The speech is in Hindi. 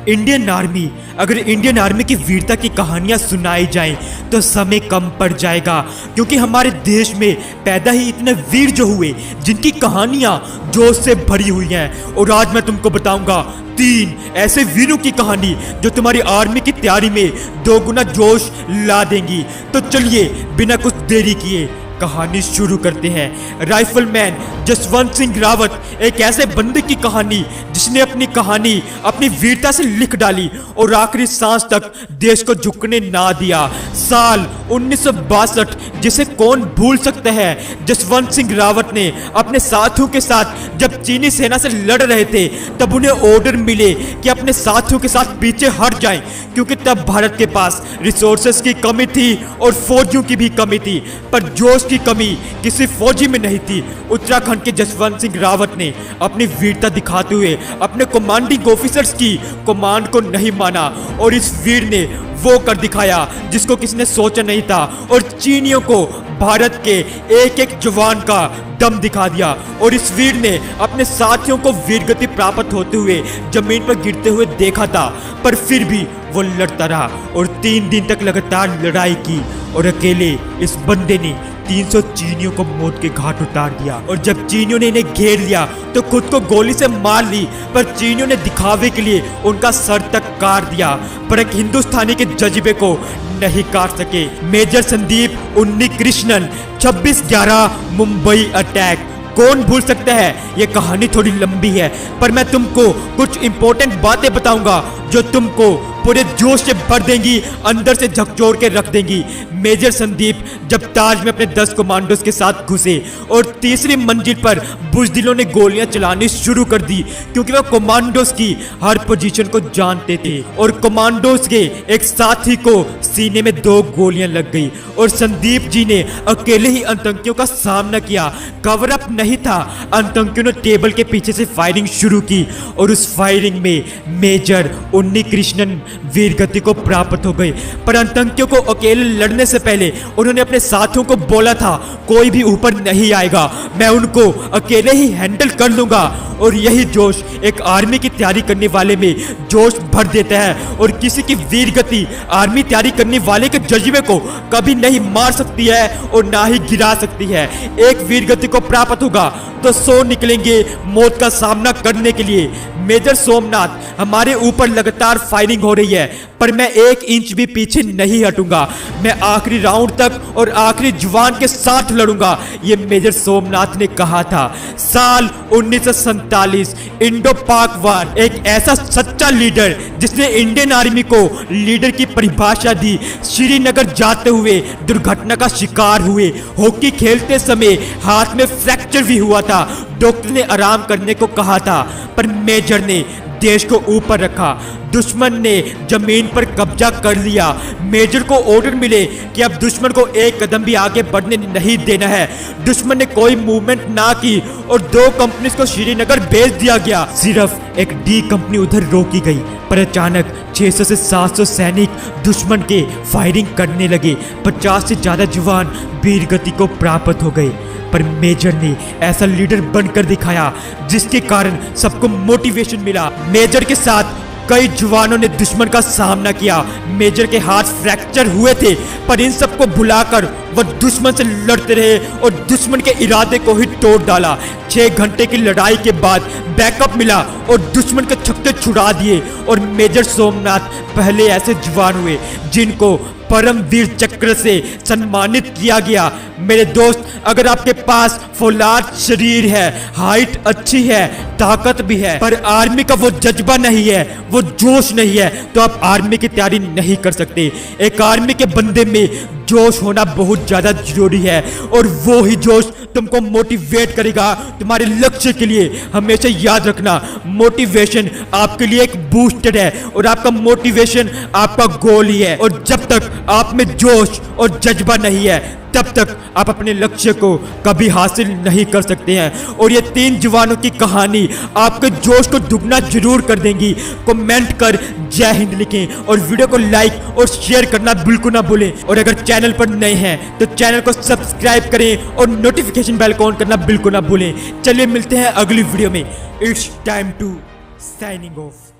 इंडियन आर्मी, अगर इंडियन आर्मी की वीरता की कहानियां सुनाई जाएं तो समय कम पड़ जाएगा, क्योंकि हमारे देश में पैदा ही इतने वीर जो हुए जिनकी कहानियां जोश से भरी हुई हैं। और आज मैं तुमको बताऊंगा 3 ऐसे वीरों की कहानी जो तुम्हारी आर्मी की तैयारी में 2 गुना जोश ला देंगी। तो चलिए बिना कुछ देरी किए कहानी शुरू करते हैं। राइफलमैन जसवंत सिंह रावत एक ऐसे बंदे की कहानी जिसने अपनी कहानी अपनी वीरता से लिख डाली और आखिरी सांस तक देश को झुकने ना दिया। साल 1962, जिसे कौन भूल सकता है। जसवंत सिंह रावत ने अपने साथियों के साथ जब चीनी सेना से लड़ रहे थे तब उन्हें ऑर्डर मिले कि अपने साथियों के साथ पीछे हट जाएं, क्योंकि तब भारत के पास रिसोर्सेस की कमी थी और फौजियों की भी कमी थी, पर जोश की कमी किसी फौजी में नहीं थी। उत्तराखंड के जसवंत सिंह रावत ने अपनी वीरता दिखाते हुए अपने कमांडिंग ऑफिसर्स की कमांड को नहीं माना और इस वीर ने वो कर दिखाया जिसको किसी ने सोचा नहीं था, और चीनियों को भारत के एक एक जवान का दम दिखा दिया। और इस वीर ने अपने साथियों को वीरगति प्राप्त होते हुए जमीन पर गिरते हुए देखा था, पर फिर भी वो लड़ता रहा और 3 दिन तक लगातार लड़ाई की और अकेले इस बंदे ने 300 चीनियों को मौत के घाट उतार दिया। और जब चीनियों ने इन्हें घेर लिया तो खुद को गोली से मार ली, पर चीनियों ने दिखावे के लिए उनका सर तक काट दिया, पर एक हिंदुस्तानी के जज्बे को नहीं काट सके। Major Sandeep Unnikrishnan, 26/11 Mumbai attack. कौन भूल सकता है। ये कहानी थोड़ी लंबी है, पर मैं तुमको कुछ इंपॉर्टेंट बातें बताऊंगा जो तुमको पूरे जोश से भर देंगी, अंदर से झकझोर के रख देंगी। मेजर संदीप जब ताज में अपने 10 कमांडोज के साथ घुसे और तीसरी मंजिल पर बुजदिलों ने गोलियां चलानी शुरू कर दी, क्योंकि वह कमांडोज की हर पोजीशन को जानते थे। और कमांडोज के एक साथी को सीने में 2 गोलियां लग गई और संदीप जी ने अकेले ही आतंकियों का सामना किया। कवर अप नहीं था। आतंकियों ने टेबल के पीछे से फायरिंग शुरू की और उस फायरिंग में मेजर उन्नीकृष्णन वीरगति को प्राप्त हो गए। पर आतंकियों को अकेले लड़ने से पहले उन्होंने अपने साथियों को बोला था, कोई भी ऊपर नहीं आएगा, मैं उनको अकेले ही हैंडल कर लूंगा। और यही जोश एक आर्मी की तैयारी करने वाले में जोश भर देता है, और किसी की वीरगति आर्मी तैयारी करने वाले के जज्बे को कभी नहीं मार सकती है और ना ही गिरा सकती है। एक वीरगति को प्राप्त होगा तो 100 निकलेंगे मौत का सामना करने के लिए। मेजर सोमनाथ, हमारे ऊपर लगातार फायरिंग हो रही है, पर मैं 1 इंच भी पीछे नहीं हटूंगा। मैं आखिरी राउंड तक और आखिरी जवान के साथ लड़ूंगा, ये मेजर सोमनाथ ने कहा था। साल 1947, इंडो पाक वार। एक ऐसा सच्चा लीडर जिसने इंडियन आर्मी को लीडर की परिभाषा दी। श्रीनगर जाते हुए दुर्घटना का शिकार हुए। हॉकी खेलते समय हाथ में फ्रैक्चर भी हुआ था। डॉक्टर ने आराम करने को कहा था, पर मेजर ने देश को ऊपर रखा। दुश्मन ने जमीन पर कब्जा कर लिया। मेजर को ऑर्डर मिले कि अब दुश्मन को 1 कदम भी आगे बढ़ने नहीं देना है। दुश्मन ने कोई मूवमेंट ना की और 2 कंपनीज को श्रीनगर भेज दिया गया। सिर्फ एक डी कंपनी उधर रोकी गई, पर अचानक 600 से 700 सैनिक दुश्मन के फायरिंग करने लगे। 50 से ज्यादा जवान वीरगति को प्राप्त हो गए, पर मेजर ने ऐसा लीडर बनकर दिखाया जिसके कारण सबको मोटिवेशन मिला। मेजर के साथ कई जवानों ने दुश्मन का सामना किया। मेजर के हाथ फ्रैक्चर हुए थे, पर इन सबको भुलाकर वह दुश्मन से लड़ते रहे और दुश्मन के इरादे को ही तोड़ डाला। 6 घंटे की लड़ाई के बाद बैकअप मिला और दुश्मन के छक्के छुड़ा दिए। और मेजर सोमनाथ पहले ऐसे जवान हुए जिनको परमवीर चक्र से सम्मानित किया गया। मेरे दोस्त, अगर आपके पास फौलाद शरीर है, हाइट अच्छी है, ताकत भी है, पर आर्मी का वो जज्बा नहीं है, वो जोश नहीं है, तो आप आर्मी की तैयारी नहीं कर सकते। एक आर्मी के बंदे में जोश होना बहुत ज्यादा जरूरी है, और वो ही जोश तुमको मोटिवेट करेगा तुम्हारे लक्ष्य के लिए। हमेशा याद रखना, मोटिवेशन आपके लिए एक बूस्टर है और आपका मोटिवेशन आपका गोल ही है। और जब तक आप में जोश और जज्बा नहीं है, तब तक आप अपने लक्ष्य को कभी हासिल नहीं कर सकते हैं। और ये 3 जवानों की कहानी आपके जोश को दुगना जरूर कर देंगी। कमेंट कर जय हिंद लिखें और वीडियो को लाइक और शेयर करना बिल्कुल ना भूलें। और अगर चैनल पर नए हैं तो चैनल को सब्सक्राइब करें और नोटिफिकेशन बेल को ऑन करना बिल्कुल ना भूलें। चलिए मिलते हैं अगली वीडियो में। It's time to signing of.